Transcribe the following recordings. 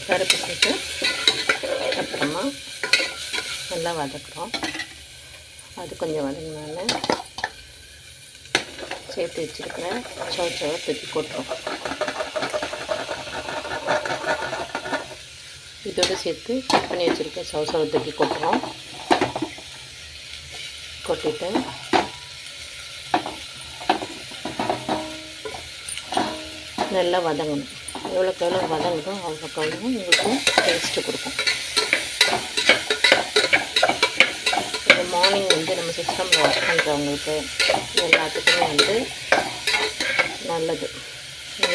பருப்பு சேர்த்து அப்புறமா நல்லா வதக்குறோம். அது கொஞ்சம் வதங்கினால சேர்த்து வச்சுருக்கிற சௌச்சவை தூக்கி கொட்டுறோம். இதோடு சேர்த்து கட் பண்ணி வச்சுருக்க சௌச்சவை தூக்கி கொட்டுறோம். கொட்டிட்டு நல்லா வதங்கணும். எவ்வளோக்கு எவ்வளோ வதங்குதோ அவ்வளோக்கு அவ்வளோ உங்களுக்கு டேஸ்ட்டு கொடுக்கும். இது மார்னிங் வந்து நம்ம சிஸ்டமில் ஒர்க் பண்ணுறவங்களுக்கு எல்லாத்துக்குமே வந்து நல்லது.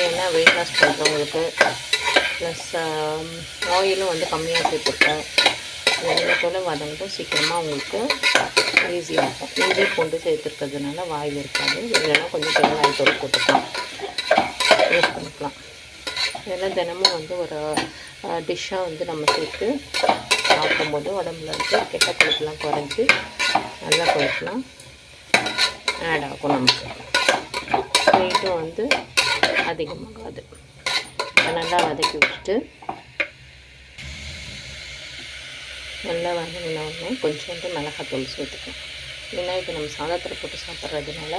ஏன்னா வெயிட் லாஸ் பண்ணுறவங்களுக்கு ப்ளஸ் ஆயிலும் வந்து கம்மியாக சேர்த்துருக்கேன். எவ்வளோக்கு வதங்கட்டும் சீக்கிரமாக உங்களுக்கு ஈஸியாக இருக்கும். இஞ்சி பூண்டு சேர்த்துருக்கிறதுனால வாயில் இருக்காது. இல்லைன்னா கொஞ்சம் பெருங்காயத்தோடு போட்டுக்கலாம், யூஸ் பண்ணிக்கலாம். இதெல்லாம் தினமும் வந்து ஒரு டிஷ்ஷாக வந்து நம்ம சேர்த்து சாப்பிடும்போது உடம்புல இருந்து கெட்ட கொழுப்புலாம் குறைஞ்சி நல்ல கொழுப்புலாம் ஆட் ஆகும். நமக்கு வெயிட்டும் வந்து அதிகமாகாது. நல்லா வதக்கி விட்டுட்டு நல்லா வதங்கினோடனே கொஞ்சோண்டு மிளகாத்தூள் சேர்த்துக்கலாம். ஏன்னா இப்போ நம்ம சாதத்தில் போட்டு சாப்பிட்றதுனால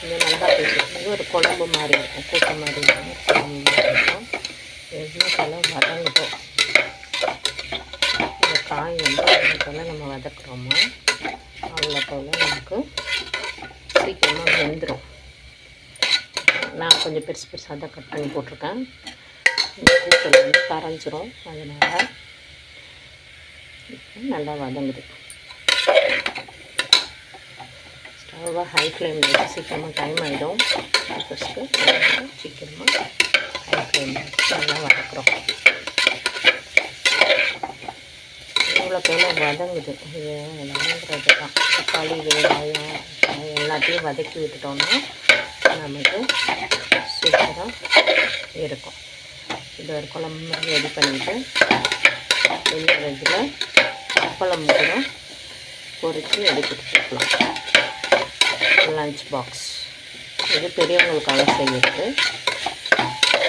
இந்த மிளகாத்தூள் சேர்க்கும்போது ஒரு குழம்பு மாதிரி இருக்கும், கூட்டம் மாதிரி இருக்கும், குழம்பு மாதிரி இருக்கும். எவ்வளோ கலம் வதங்கிட்டோம். இந்த காய் வந்து அவ்வளோக்கெல்லாம் நம்ம வதக்குறோமோ அவ்வளோக்கெல்லாம் நமக்கு சீக்கிரமாக வெந்துடும். நான் கொஞ்சம் பெருசு பெருசாக தான் கட் பண்ணி போட்டிருக்கேன். பூக்கள் வந்து கரைஞ்சிரும். அதனால் நல்லா வதங்குது. ஸ்டவ்வை ஹை ஃப்ளேமில் வச்சு சீக்கிரமாக டைம் ஆகிடும். ஃபஸ்ட்டு சீக்கிரமாக ஹை ஃப்ளேமில் வச்சு நல்லா வதக்குறோம். இவ்வளோக்கு எவ்வளோ வதங்குது. இது வதங்குறது தான். தக்காளி வெங்காயம் எல்லாத்தையும் வதக்கி விட்டுட்டோம்னா நமக்கு சூப்பராக இருக்கும். இது ஒரு குழம்பு ரெடி பண்ணிவிட்டு இந்த இதில் குழம்பு கூட பொரித்து எடுத்துகிட்டு போகலாம். லஞ்ச் பாக்ஸ் இது பெரியவங்களுக்காக செய்கிறது.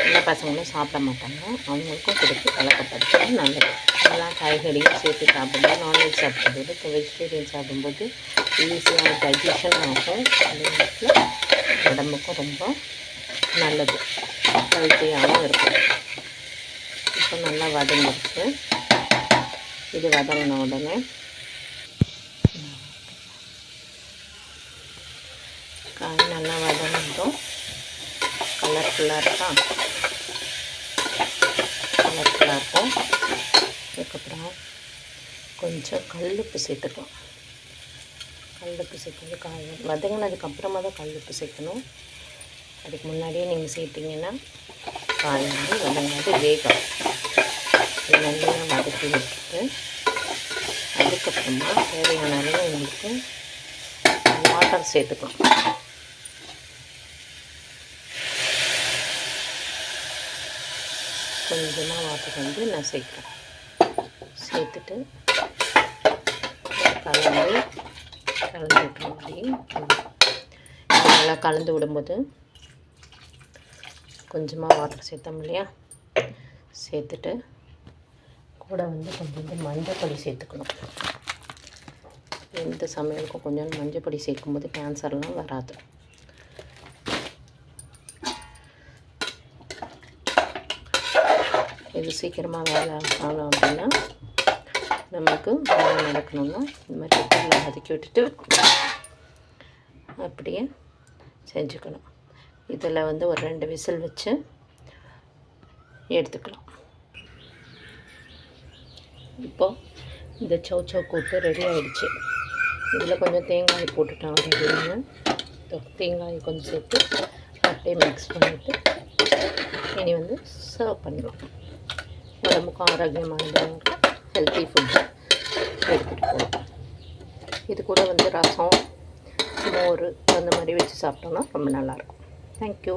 எல்லா பசங்களும் சாப்பிட மாட்டாங்க, அவங்களுக்கும் கொடுத்து பழக்கப்படுத்துறது நல்லது. எல்லா காய்கறியும் சேர்த்து சாப்பிடும்போது நான்வெஜ் சாப்பிடும்போது இப்போ வெஜிடேரியன் சாப்பிடும்போது ஈஸியாக டைஜஷன் ஆகும். அதே நேரத்தில் உடம்புக்கும் ரொம்ப நல்லது, ஹெல்த்தியாகவும் இருக்கும். இப்போ நல்லா வதங்கிடுச்சு. இது வதங்கின உடனே காய் நல்லா வதங்கிட்டோம். கலர்ஃபுல்லாக இருக்கா, கலர்ஃபுல்லாக இருக்கும். அதுக்கப்புறம் கொஞ்சம் கல்லுப்பு சேர்த்துக்கலாம். கல்லுப்பு சேர்த்து காய் வதங்கினதுக்கப்புறமா தான் கல்லுப்பு சேர்க்கணும். அதுக்கு முன்னாடியே நீங்கள் சேர்த்திங்கன்னா காய் வந்து வதங்காது, வேகம். நல்லா வதக்கி விட்டுட்டு அதுக்கப்புறமா தேவையான அளவு உங்களுக்கு வாட்டர் சேர்த்துக்கலாம். கொஞ்சமாக வாட்டர் வந்து நான் சேர்க்குறேன். சேர்த்துட்டு கலந்து விட்டுற மாதிரி நல்லா கலந்து விடும்போது கொஞ்சமாக வாட்டர் சேர்த்தோம் இல்லையா, சேர்த்துட்டு கூட வந்து கொஞ்சம் மஞ்சள் பொடி சேர்த்துக்கணும். எந்த சமையலுக்கும் கொஞ்சம் மஞ்சள் பொடி சேர்க்கும்போது கேன்சர்லாம் வராது. இது சீக்கிரமாக வேலை ஆகணும் அப்படின்னா நமக்கு வேலை நடக்கணும்னா இந்த மாதிரி குக்கரில் வதக்கி விட்டுட்டு அப்படியே செஞ்சுக்கணும். இதில் வந்து ஒரு 2 விசில் வச்சு எடுத்துக்கலாம். இப்போது இந்த சௌச்சௌ கூட்டு ரெடி ஆகிடுச்சு. இதில் கொஞ்சம் தேங்காய் போட்டுட்டோம் ரெடின்னு. தேங்காய் கொஞ்சம் சேர்த்து அப்படியே மிக்ஸ் பண்ணிவிட்டு இனி வந்து சர்வ் பண்ணலாம். உடம்புக்கும் ஆரோக்கியமானதாக இருக்கும், ஹெல்த்தி ஃபுட்டு எடுத்துகிட்டு போகலாம். இது கூட வந்து ரசம், மோர் அந்த மாதிரி வச்சு சாப்பிட்டோம்னா ரொம்ப நல்லாயிருக்கும். தேங்க்யூ.